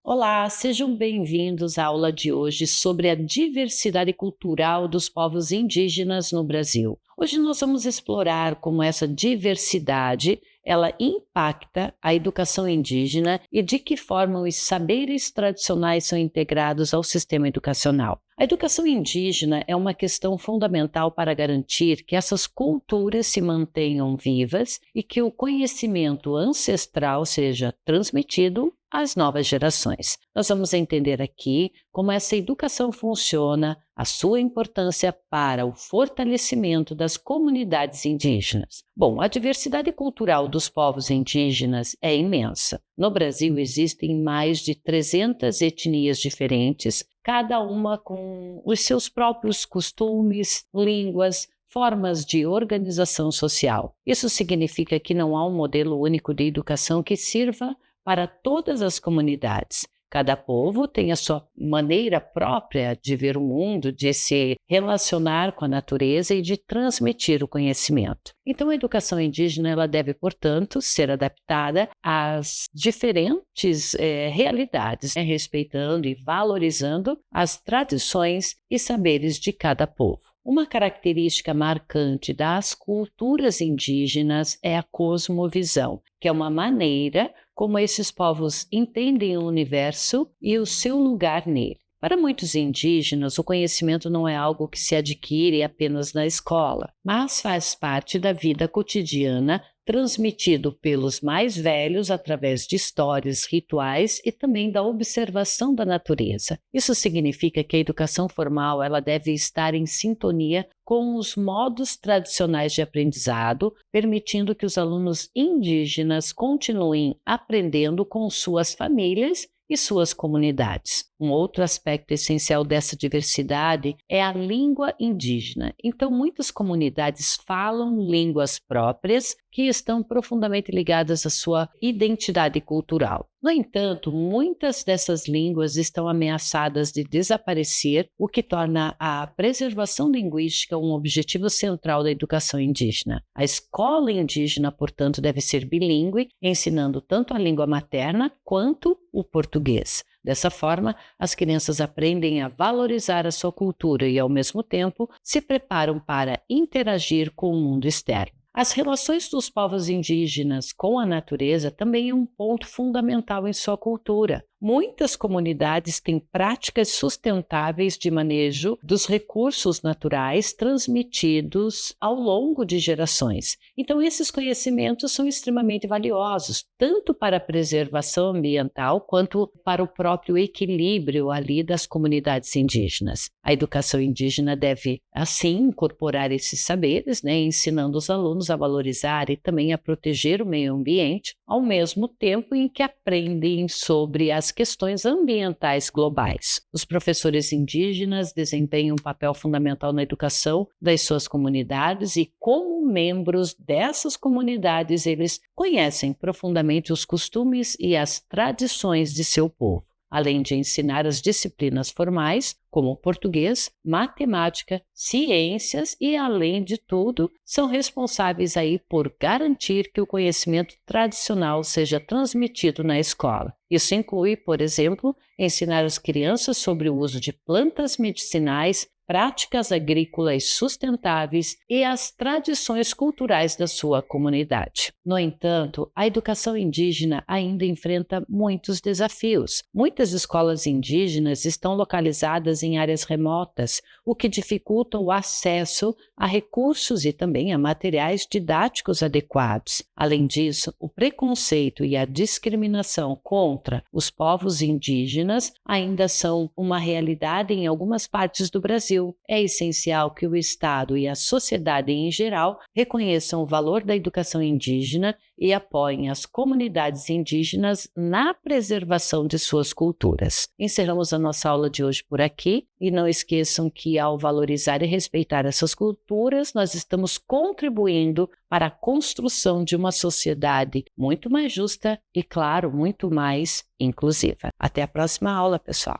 Olá, sejam bem-vindos à aula de hoje sobre a diversidade cultural dos povos indígenas no Brasil. Hoje nós vamos explorar como essa diversidade ela impacta a educação indígena e de que forma os saberes tradicionais são integrados ao sistema educacional. A educação indígena é uma questão fundamental para garantir que essas culturas se mantenham vivas e que o conhecimento ancestral seja transmitido às novas gerações. Nós vamos entender aqui como essa educação funciona, a sua importância para o fortalecimento das comunidades indígenas. Bom, a diversidade cultural dos povos indígenas é imensa. No Brasil existem mais de 300 etnias diferentes, cada uma com os seus próprios costumes, línguas, formas de organização social. Isso significa que não há um modelo único de educação que sirva para todas as comunidades. Cada povo tem a sua maneira própria de ver o mundo, de se relacionar com a natureza e de transmitir o conhecimento. Então, a educação indígena ela deve, portanto, ser adaptada às diferentes realidades, respeitando e valorizando as tradições e saberes de cada povo. Uma característica marcante das culturas indígenas é a cosmovisão, que é uma maneira como esses povos entendem o universo e o seu lugar nele. Para muitos indígenas, o conhecimento não é algo que se adquire apenas na escola, mas faz parte da vida cotidiana, transmitido pelos mais velhos através de histórias, rituais e também da observação da natureza. Isso significa que a educação formal ela deve estar em sintonia com os modos tradicionais de aprendizado, permitindo que os alunos indígenas continuem aprendendo com suas famílias e suas comunidades. Um outro aspecto essencial dessa diversidade é a língua indígena. Então, muitas comunidades falam línguas próprias que estão profundamente ligadas à sua identidade cultural. No entanto, muitas dessas línguas estão ameaçadas de desaparecer, o que torna a preservação linguística um objetivo central da educação indígena. A escola indígena, portanto, deve ser bilíngue, ensinando tanto a língua materna quanto o português. Dessa forma, as crianças aprendem a valorizar a sua cultura e, ao mesmo tempo, se preparam para interagir com o mundo externo. As relações dos povos indígenas com a natureza também é um ponto fundamental em sua cultura. Muitas comunidades têm práticas sustentáveis de manejo dos recursos naturais transmitidos ao longo de gerações. Então, esses conhecimentos são extremamente valiosos, tanto para a preservação ambiental quanto para o próprio equilíbrio ali das comunidades indígenas. A educação indígena deve, assim, incorporar esses saberes, ensinando os alunos a valorizar e também a proteger o meio ambiente, ao mesmo tempo em que aprendem sobre as questões ambientais globais. Os professores indígenas desempenham um papel fundamental na educação das suas comunidades e, como membros dessas comunidades, eles conhecem profundamente os costumes e as tradições de seu povo, além de ensinar as disciplinas formais, como português, matemática, ciências e, além de tudo, são responsáveis aí por garantir que o conhecimento tradicional seja transmitido na escola. Isso inclui, por exemplo, ensinar as crianças sobre o uso de plantas medicinais, práticas agrícolas sustentáveis e as tradições culturais da sua comunidade. No entanto, a educação indígena ainda enfrenta muitos desafios. Muitas escolas indígenas estão localizadas em áreas remotas, o que dificulta o acesso a recursos e também a materiais didáticos adequados. Além disso, o preconceito e a discriminação contra os povos indígenas ainda são uma realidade em algumas partes do Brasil. É essencial que o Estado e a sociedade em geral reconheçam o valor da educação indígena e apoiem as comunidades indígenas na preservação de suas culturas. Encerramos a nossa aula de hoje por aqui e não esqueçam que, ao valorizar e respeitar essas culturas, nós estamos contribuindo para a construção de uma sociedade muito mais justa e, claro, muito mais inclusiva. Até a próxima aula, pessoal!